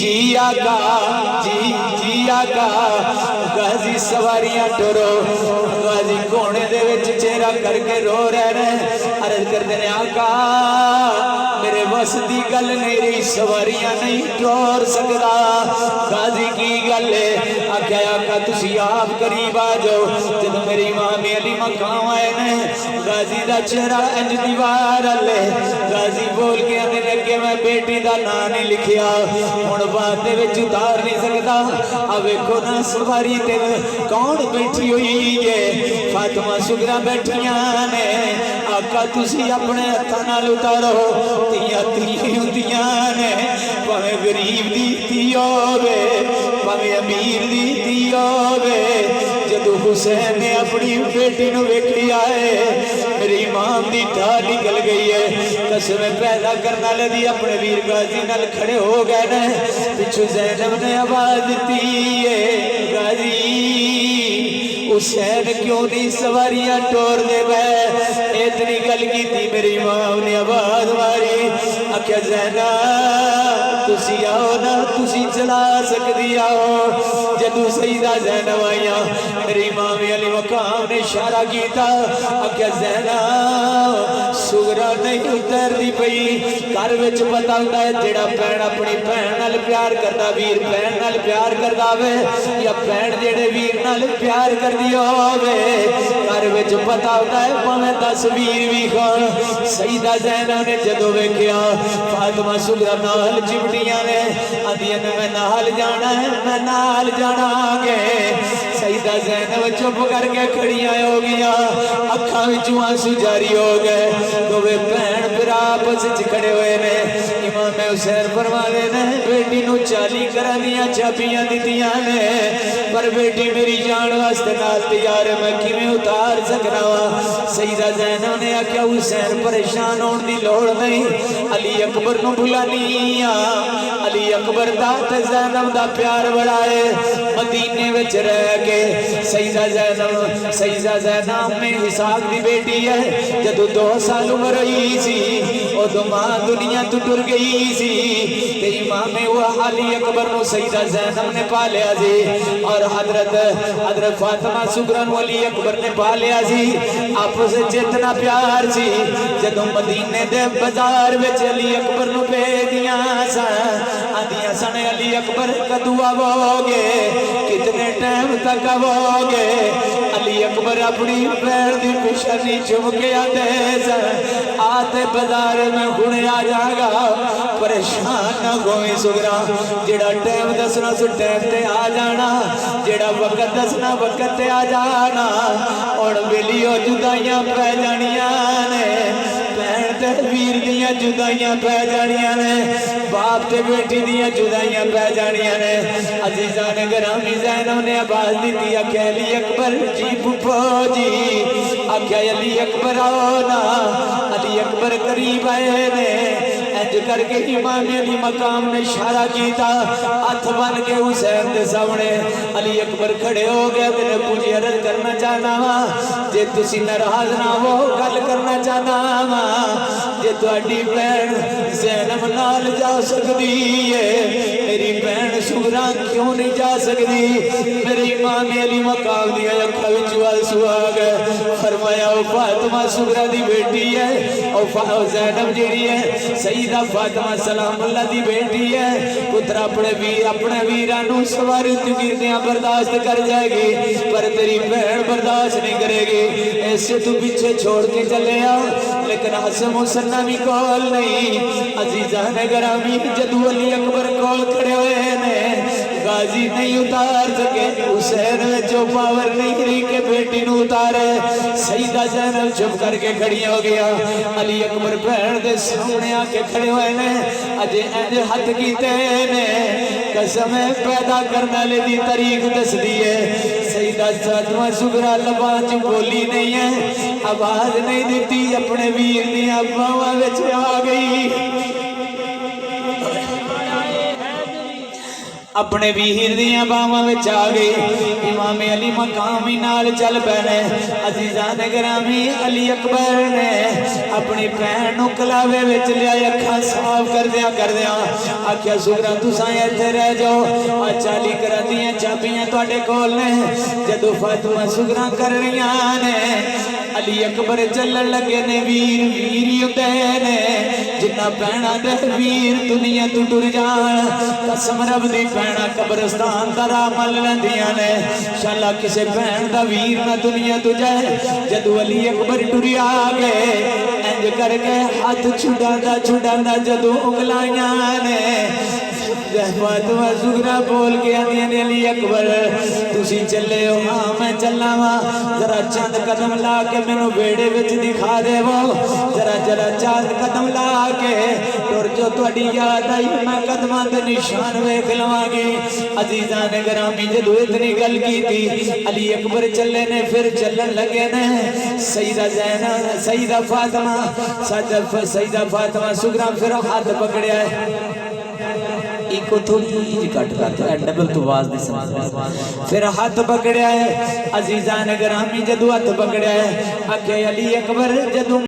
जी आका, जी आका। गाजी सवारियां टुरो, गाजी कोने दे विच चेहरा करके रो रहे हैं, अर्ज करते हैं आका मेरे बस की गल नहीं रही, सवारियां नहीं टोर सकता। गाजी की गल है? आख्या आका तुसी आप करीब आ जाओ। जब मेरी मामी अली मकाम आए ने, गाजी का चेहरा इंज दीवार अले, गाजी बोल के आने लगे मैं बेटी का नाम नहीं लिखिया, हुण बाद उतार नहीं सकता। आ वेखो ना सवारी ते कौन बैठी हुई है? फातिमा सुगरा बैठिया ने। आका तुसी अपने हत्थां नाल उतारो, तियां धी हुंदियां ने, भावें गरीब दी धी होवे, भावें अमीर दी धी होवे। जदों हुसैन ने अपनी बेटी नूं वेखिया है, मेरी इमाम दी ठाह निकल गई है। कसम पैदा करने वाले दी अपने वीर गाजी नाल खड़े हो गए ने। पिछू ज़ैनब ने आवाज दी है, गाजी हुसैन क्यों नहीं सवारियां टोर दे बै? इतनी गल की थी मेरी मां ने आवाज मारी, आख्या ज़ैनब तुसी आओ ना, तुसी चला सकती आओ। जदों सईदा ज़ैनब आईया, मेरी मामी अली मकाम ने इशारा किया, आख्या ज़ैनब सुगरा नहीं उतरती पई। घर विच पता होंदा है जेड़ा भैन अपनी भैन नाल प्यार करदा, वीर भैन नाल प्यार करदा वे, या भैन जेड़े वीर नाल प्यार करदी होवे, घर विच पता होंदा है भावें 10 वीर भी होण। सईदा ज़ैनब ने जदों वेखिया फातिमा सुगरा नाल चिमटियां ने, आंदियां ने मैं नाल जाना है, मैं नाल जाना गे। सईदा ज़ैनब चुप करके खड़ियां हो गया, अखां विचों आंसू जारी हो गए। दोवे भैन भरा आपस च खड़े हुए ने। इमाम हुसैन फरमाते ने बेटी नूं 40 घरां दीयां चाबियां दित्तियां ने, पर बेटी मेरी जान वास्ते नाल तैयार है, मैं किवें उतार सकना वा? सईदा ज़ैनब ने आख्या हुसैन परेशान होने की लोड़ नहीं, अली अकबर नूं बुलानी आ। अली अकबर दा ते ज़ैनब दा प्यार बड़ा है। मदीने विच रह के सईदा ज़ैनब में हिसाब की बेटी है। जदों 2 साल उम्र हुई सी, उदों मां दुनिया तो टुर गई सी, ते इमाम अली अकबर नूं सईदा ज़ैनब ने पालिया सी, और हजरत फातिमा सुगरा नूं अली अकबर ने पालिया सी। आपस विच इतना प्यार सी, जदों मदीने दे बाजार विच अली अकबर नूं भेजियां सन, आंदियां सन अली अकबर कदों आवोगे, कितने टाइम तक आवोगे? अली अकबर अपनी पैर की पेशानी चुम के आते सन, आते बाजार में हुणे आ जाएगा, परेशान न होवे सुगरा। जेड़ा टाइम दसना सो टाइम ते आ जाना, जेड़ा वक्त दसना वक्त ते आ जाना। और वेलियो जुदाइयां पै जानियां ने, भैन ते वीर दियां जुदाइयां पै जानियां ने, बाप ते बेटी दियां जुदाइयां पै जानियां ने। अजीज़ा ने ग्रामी ज़ैनब ने आवाज़ दी, आख्या अली अकबर जी फुफो जी, आख्या अली अकबर आओ ना। अली अकबर करीब आए ने, इंज करके इमाम अली मकाम ने इशारा किया, हथ बन के हुसैन के सामने। अली अकबर खड़े हो गए, मैंने पूजी अर्ज करना चाहना वा, जे तुसी नाराज ना हो गल करना चाहना वा, जे तुहाडी भैन ज़ैनब नाल जा सकती है, मेरी भैन सुगरा क्यों नहीं जा सकती? मेरे इमाम अली मकाम दी अखां विच आंसू आ गए। फरमाया ओ फातिमा सुगरा दी बेटी है, और ज़ैनब जिहड़ी है सईदा फातिमा सलामुल्लाह दी बेटी है। पुत्र अपने वीरां नूं सवार गिरदियां बर्दाश्त कर जाएगी, पर तेरी भैन बर्दाश्त नहीं करेगी। ऐसे तू पीछे छोड़ के चले आ, लेकिन हसन मुसन्ना भी कोल नहीं। अजीज़ा ने ग्रामी जदों अली अकबर कोल खड़े हुए ने, गाजी नहीं उतार सके, हुसैन में जो पावर नहीं रही के बेटी नूं उतारे। सईदा ज़ैनब चुप करके खड़ी हो गया। अली अकबर भैन दे सामने आके खड़े हुए ने, अजे इंज हथ कीते ने, कसम पैदा करने वाले दी तारीख दसदी है। सईदा फातिमा सुगरा लबां च बोली नहीं है, आवाज नहीं दी, अपने वीर दी बाहां विच आ गई। अपने वीर दियां बावां विच आ गए। इमाम अली मकाम ही नाल चल पैने। अजीज़ां ने गिरामी अली अकबर ने अपनी भैन नूं कलावे विच लिया, अखां साफ करदियां आख्या सुगरा तुसां इत्थे रह जाओ, आ 40 घरां दियां चाबियां तुहाडे कोल ने। जदों फातिमा सुगरा कर रहीआं ने अली अकबर चलन लगे ने। वीर वीर ही हुंदे ने, जिन्ना भैणां दे वीर दुनिया तों टुर जाण कसम रब दी भैणां कब्रिस्तान दा राह मल लैंदियां ने। शाला किसे भैन दा वीर ना दुनिया तों जाए। जदों अली अकबर टुरिया गए इंज करके हाथ छुड़ांदा जदों उंगलाइयां ने फातिमा सुगरा बोल के आंदियां ने अली अकबर तुसी चले हो? हाँ मैं चलना वा। जरा चंद कदम ला के मैनू बेड़े विच दिखा देवो। जरा चंद कदम ला के तुर जो तुहाडी याद आई मैं कदमां दे निशान वेख लवांगी। अजीज़ां ने गिरामी जदों इतनी गल कीती अली अकबर चले ने, फिर चलन लगे ने। सईदा ज़ैनब सईदा फातिमा सुगरा फिर हाथ पकड़िया थोड़ी कट कर डबल तो आवाज नहीं समझ। फिर हाथ पकड़िया है अजीज़ां ने गिरामी जदों हाथ पकड़िया है आखे अली अकबर जदों